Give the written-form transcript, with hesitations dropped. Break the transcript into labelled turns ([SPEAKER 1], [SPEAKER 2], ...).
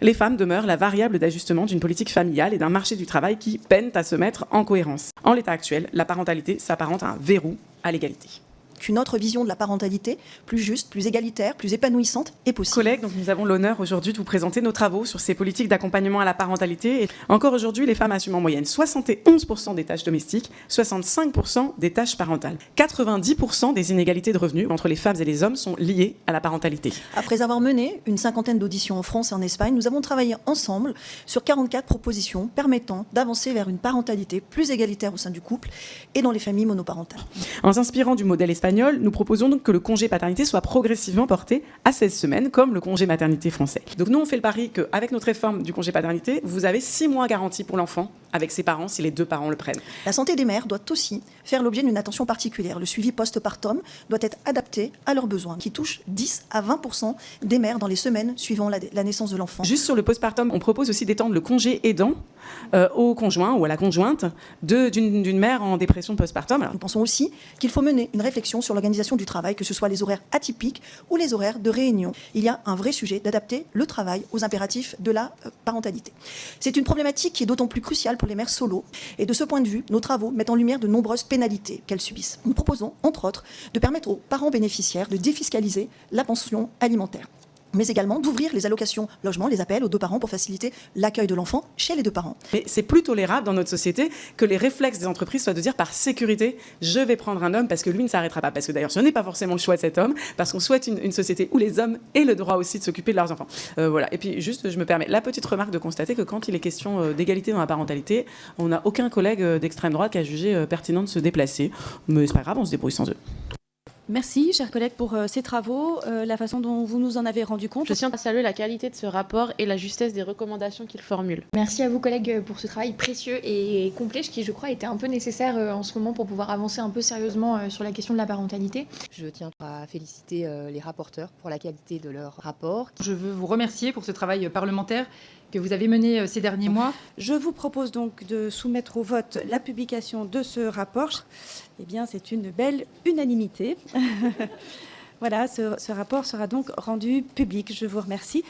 [SPEAKER 1] les femmes demeurent la variable d'ajustement d'une politique familiale et d'un marché du travail qui peinent à se mettre en cohérence. En l'état actuel, la parentalité s'apparente à un verrou à l'égalité.
[SPEAKER 2] Qu'une autre vision de la parentalité, plus juste, plus égalitaire, plus épanouissante, est possible.
[SPEAKER 1] Collègues, donc nous avons l'honneur aujourd'hui de vous présenter nos travaux sur ces politiques d'accompagnement à la parentalité. Et encore aujourd'hui, les femmes assument en moyenne 71% des tâches domestiques, 65% des tâches parentales. 90% des inégalités de revenus entre les femmes et les hommes sont liées à la parentalité.
[SPEAKER 2] Après avoir mené une cinquantaine d'auditions en France et en Espagne, nous avons travaillé ensemble sur 44 propositions permettant d'avancer vers une parentalité plus égalitaire au sein du couple et dans les familles monoparentales.
[SPEAKER 1] En s'inspirant du modèle espagnol, nous proposons donc que le congé paternité soit progressivement porté à 16 semaines, comme le congé maternité français. Donc nous, on fait le pari qu'avec notre réforme du congé paternité, vous avez 6 mois garantis pour l'enfant avec ses parents, si les deux parents le prennent.
[SPEAKER 2] La santé des mères doit aussi faire l'objet d'une attention particulière. Le suivi post-partum doit être adapté à leurs besoins, qui touchent 10 à 20% des mères dans les semaines suivant la naissance de l'enfant.
[SPEAKER 1] Juste sur le postpartum, on propose aussi d'étendre le congé aidant au conjoint ou à la conjointe d'une mère en dépression postpartum. Alors,
[SPEAKER 2] nous pensons aussi qu'il faut mener une réflexion sur l'organisation du travail, que ce soit les horaires atypiques ou les horaires de réunion. Il y a un vrai sujet d'adapter le travail aux impératifs de la parentalité. C'est une problématique qui est d'autant plus cruciale pour les mères solo. Et de ce point de vue, nos travaux mettent en lumière de nombreuses pénalités qu'elles subissent. Nous proposons, entre autres, de permettre aux parents bénéficiaires de défiscaliser la pension alimentaire, mais également d'ouvrir les allocations logement, les APL, aux deux parents pour faciliter l'accueil de l'enfant chez les deux parents.
[SPEAKER 1] Mais c'est plus tolérable dans notre société que les réflexes des entreprises soient de dire par sécurité, je vais prendre un homme parce que lui ne s'arrêtera pas. Parce que d'ailleurs, ce n'est pas forcément le choix de cet homme, parce qu'on souhaite une société où les hommes aient le droit aussi de s'occuper de leurs enfants. Voilà. Et puis juste, je me permets la petite remarque de constater que quand il est question d'égalité dans la parentalité, on n'a aucun collègue d'extrême droite qui a jugé pertinent de se déplacer. Mais c'est pas grave, on se débrouille sans eux.
[SPEAKER 3] Merci, chers collègues, pour ces travaux, la façon dont vous nous en avez rendu compte.
[SPEAKER 4] Je tiens à saluer la qualité de ce rapport et la justesse des recommandations qu'il formule.
[SPEAKER 5] Merci à vous, collègues, pour ce travail précieux et complet, qui, je crois, était un peu nécessaire en ce moment pour pouvoir avancer un peu sérieusement sur la question de la parentalité.
[SPEAKER 6] Je tiens à féliciter les rapporteurs pour la qualité de leur rapport.
[SPEAKER 7] Je veux vous remercier pour ce travail parlementaire que vous avez mené ces derniers mois.
[SPEAKER 3] Je vous propose donc de soumettre au vote la publication de ce rapport. Eh bien, c'est une belle unanimité. Voilà, ce rapport sera donc rendu public. Je vous remercie.